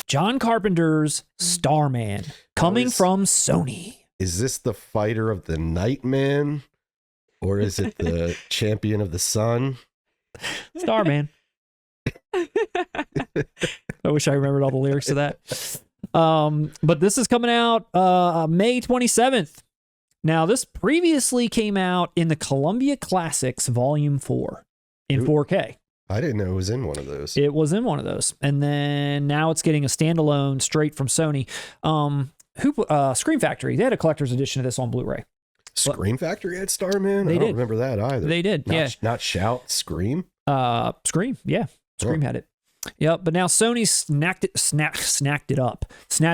John Carpenter's Starman, coming from Sony. Is this the fighter of the night man? Or is it the champion of the sun? Starman. I wish I remembered all the lyrics to that. But this is coming out May 27th. Now, this previously came out in the Columbia Classics Volume 4 in 4K. I didn't know it was in one of those. It was in one of those. And then now it's getting a standalone straight from Sony. Scream Factory, they had a collector's edition of this on Blu-ray. Scream Factory had Starman? I don't remember that either. They did, Not Shout, Scream? Scream, yeah. Scream had it. Yep, but now Sony snatched it up. They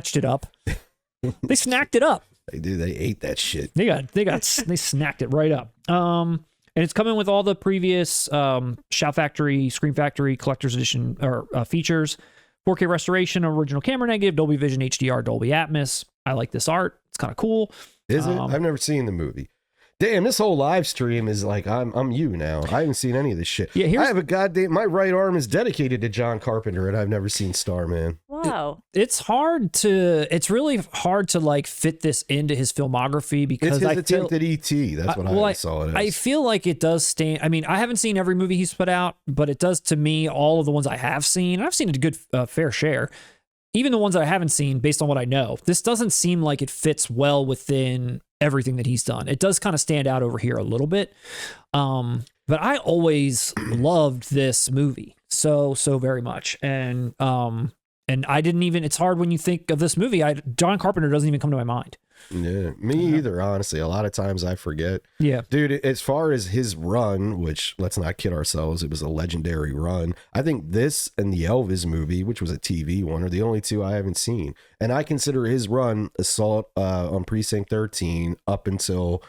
snacked it up. They do. They ate that shit. They snacked it right up. And it's coming with all the previous Shout Factory, Scream Factory collector's edition or features. 4K restoration, original camera negative, Dolby Vision, HDR, Dolby Atmos. I like this art. It's kind of cool. Is it? I've never seen the movie. Damn, this whole live stream is like I'm you now. I haven't seen any of this shit. Yeah, I have a goddamn. My right arm is dedicated to John Carpenter, and I've never seen Starman. Wow, it's really hard to like fit this into his filmography because it's his attempt at ET. That's what I saw it as. I feel like it does stand. I mean, I haven't seen every movie he's put out, but it does to me. All of the ones I have seen, and I've seen a good fair share. Even the ones that I haven't seen, based on what I know, this doesn't seem like it fits well within everything that he's done. It does kind of stand out over here a little bit. But I always loved this movie so very much. And I didn't even, it's hard when you think of this movie, John Carpenter doesn't even come to my mind. Yeah, me either, honestly. A lot of times I forget. Yeah. Dude, as far as his run, which let's not kid ourselves, it was a legendary run. I think this and the Elvis movie, which was a TV one, are the only two I haven't seen. And I consider his run Assault on Precinct 13 up until,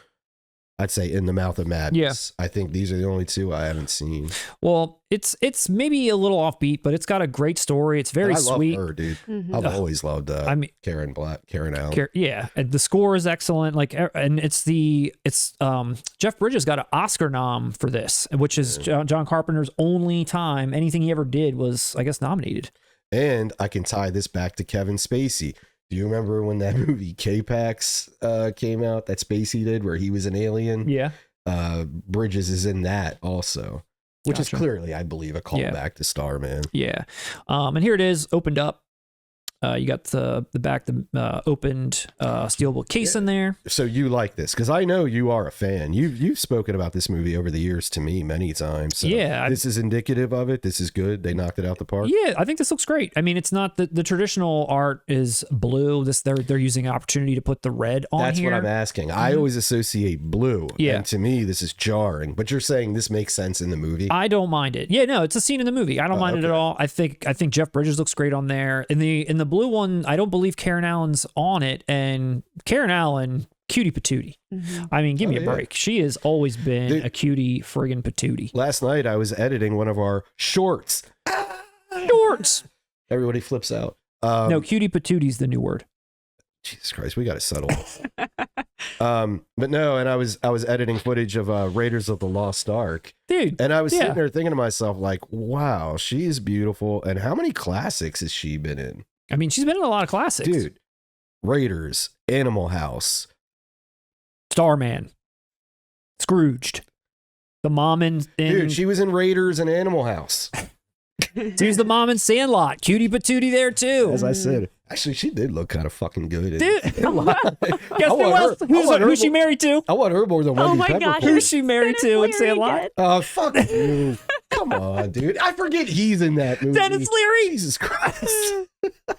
I'd say, In the Mouth of Madness. Yeah. I think these are the only two I haven't seen. Well, it's maybe a little offbeat, but it's got a great story. It's very sweet. I love her, dude. I've always loved Karen Allen. Yeah, and the score is excellent. Like, and it's Jeff Bridges got an Oscar nom for this, which is John Carpenter's only time anything he ever did was, I guess, nominated. And I can tie this back to Kevin Spacey. Do you remember when that movie K-Pax came out that Spacey did where he was an alien? Yeah. Bridges is in that also, which is clearly, I believe, a callback to Starman. Yeah. And here it is, opened up. You got the back, the opened Steelbook case in there. So you like this because I know you are a fan. You've spoken about this movie over the years to me many times. So yeah, this is indicative of it. This is good. They knocked it out the park. Yeah, I think this looks great. I mean, it's not the traditional art is blue. They're using an opportunity to put the red on. That's here. what I'm asking. I always associate blue. Yeah, and to me this is jarring. But you're saying this makes sense in the movie. I don't mind it. Yeah, no, it's a scene in the movie. I don't mind it at all. I think Jeff Bridges looks great on there. In the blue one, I don't believe Karen Allen's on it, and Karen Allen, Cutie-Patootie. I mean, give me a break. She has always been a cutie friggin' patootie. Last night I was editing one of our shorts. Everybody flips out. No, Cutie-Patootie's the new word. Jesus Christ, we got to settle. But no, and I was editing footage of Raiders of the Lost Ark, dude, and I was sitting there thinking to myself, like, wow, she is beautiful, and how many classics has she been in? I mean, she's been in a lot of classics. Dude, Raiders, Animal House. Starman. Scrooged. The mom in... Dude, she was in Raiders and Animal House. She's the mom in Sandlot. Cutie-Patootie there, too. As I said. Actually, she did look kind of fucking good. Dude. Guess who's she married to? I want her more than Wendy Peppercorn. Gosh. Who's she married to in Sandlot? Oh, fuck you. Come on, dude. I forget he's in that movie. Dennis Leary. Jesus Christ.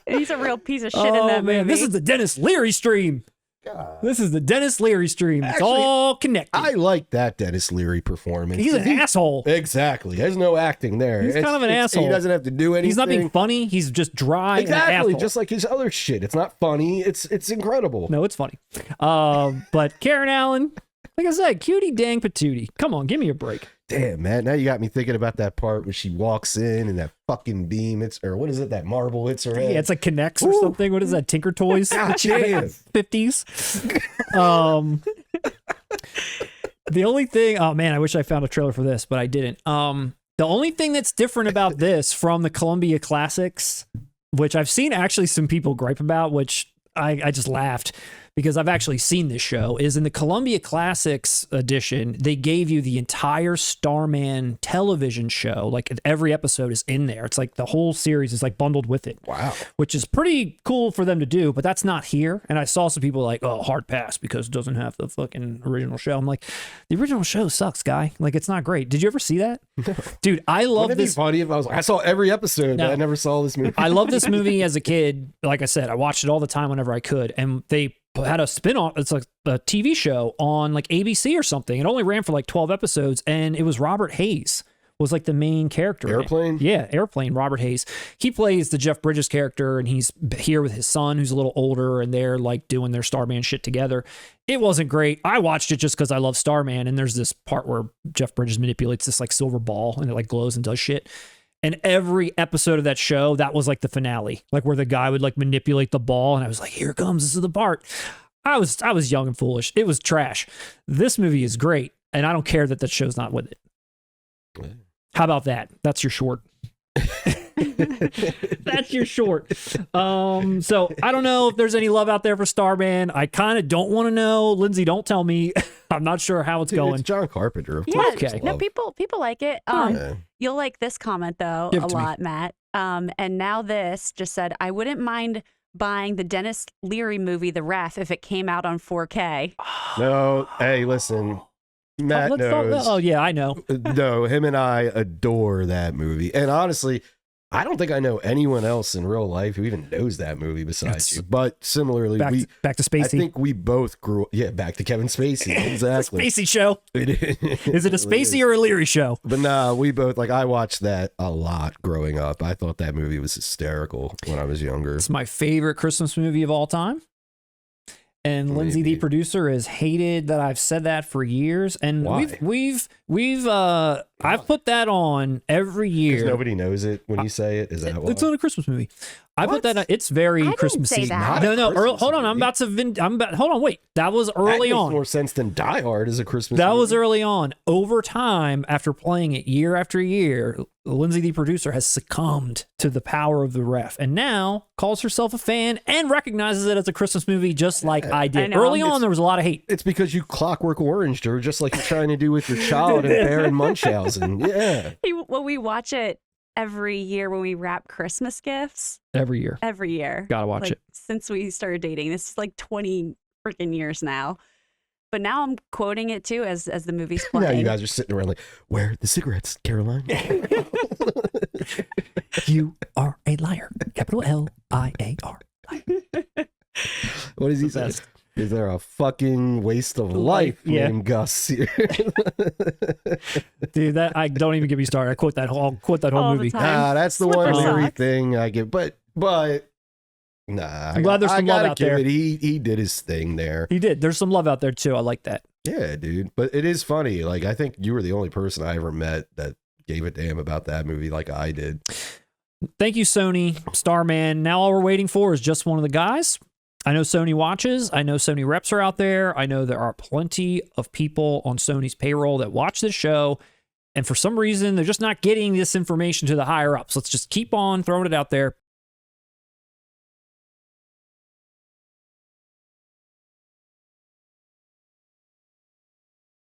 He's a real piece of shit in that movie. This is the Dennis Leary stream. God. This is the Dennis Leary stream. It's all connected. I like that Dennis Leary performance. He's an asshole. Exactly. There's no acting there. He's kind of an asshole. He doesn't have to do anything. He's not being funny. He's just dry. Exactly. And just like his other shit. It's not funny. It's incredible. No, it's funny. But Karen Allen, like I said, cutie dang patootie. Come on, give me a break. Damn, man. Now you got me thinking about that part where she walks in and that fucking beam or what is it? That marble hits her head. Yeah, it's like Connects or something. What is that? Tinker Toys? God damn. 50s. The only thing, oh man, I wish I found a trailer for this, but I didn't. The only thing that's different about this from the Columbia Classics which I've seen actually some people gripe about, which I just laughed because I've actually seen this show, is in the Columbia Classics edition, they gave you the entire Starman television show. Like every episode is in there. It's like the whole series is like bundled with it. Wow. Which is pretty cool for them to do, but that's not here. And I saw some people like, oh, hard pass because it doesn't have the fucking original show. I'm like, the original show sucks, guy. Like, it's not great. Did you ever see that? No. Dude, I love Wouldn't it this. be funny if I was like, I saw every episode, but I never saw this movie. I love this movie as a kid. Like I said, I watched it all the time whenever I could. And they had a spin-off. It's like a TV show on like ABC or something. It only ran for like 12 episodes, and it was Robert Hayes was like the main character. Airplane? Yeah, Airplane, Robert Hayes. He plays the Jeff Bridges character, and he's here with his son, who's a little older, and they're like doing their Starman shit together. It wasn't great. I watched it just because I love Starman, and there's this part where Jeff Bridges manipulates this like silver ball, and it like glows and does shit. And every episode of that show, that was like the finale, like where the guy would like manipulate the ball. And I was like, here it comes. This is the part. I was young and foolish. It was trash. This movie is great. And I don't care that show's not with it. How about that? That's your short. That's your short. So I don't know if there's any love out there for Starman. I kind of don't want to know. Lindsay, don't tell me. I'm not sure how it's going. It's John Carpenter. Of Yeah, course okay. No, people like it. You'll like this comment though Give a it to me. lot, Matt. And now this just said, I wouldn't mind buying the Dennis Leary movie, The Ref, if it came out on 4K. No, hey, listen. Matt knows. Oh yeah, I know. No, him and I adore that movie. And honestly, I don't think I know anyone else in real life who even knows that movie besides you. But similarly, back to Spacey. I think we both grew up. Yeah, back to Kevin Spacey. Exactly. Spacey show. Is it a Spacey or a Leary show? But nah, we both, like, I watched that a lot growing up. I thought that movie was hysterical when I was younger. It's my favorite Christmas movie of all time. And Lindsay, the producer, has hated that I've said that for years. And Why? I've put that on every year. Because nobody knows it when you say it. Is that why? It's not a Christmas movie. I put that on. It's very I didn't Christmassy. say that. No, Christmas hold on. movie. Hold on, wait. That was That early makes on. more sense than Die Hard as a Christmas That movie. was early on. Over time, after playing it year after year, Lindsay, the producer, has succumbed to the power of the Ref, and now calls herself a fan and recognizes it as a Christmas movie, just like I did. I know. Early on, there was a lot of hate. It's because you Clockwork Oranged her, just like you're trying to do with your child and Baron Munchausen. Yeah. Well, we watch it every year when we wrap Christmas gifts. Every year. Every year. Gotta watch it. Since we started dating. This is like 20 freaking years now. But now I'm quoting it too as the movie's Now playing. you guys are sitting around like, where are the cigarettes, Caroline? You are a liar. Capital L-I-A-R. What is he saying? Is there a fucking waste of life Yeah. named Gus here? Dude, I don't even get me started. I'll quote that whole All the movie. time. That's the Slipper one Leary socks. thing I get. But nah. I'm glad there's some love out there. He did his thing there. He did. There's some love out there too. I like that. Yeah, dude. But it is funny. Like, I think you were the only person I ever met that gave a damn about that movie like I did. Thank you, Sony, Starman. Now all we're waiting for is just one of the guys. I know Sony watches. I know Sony reps are out there. I know there are plenty of people on Sony's payroll that watch this show. And for some reason, they're just not getting this information to the higher ups. Let's just keep on throwing it out there.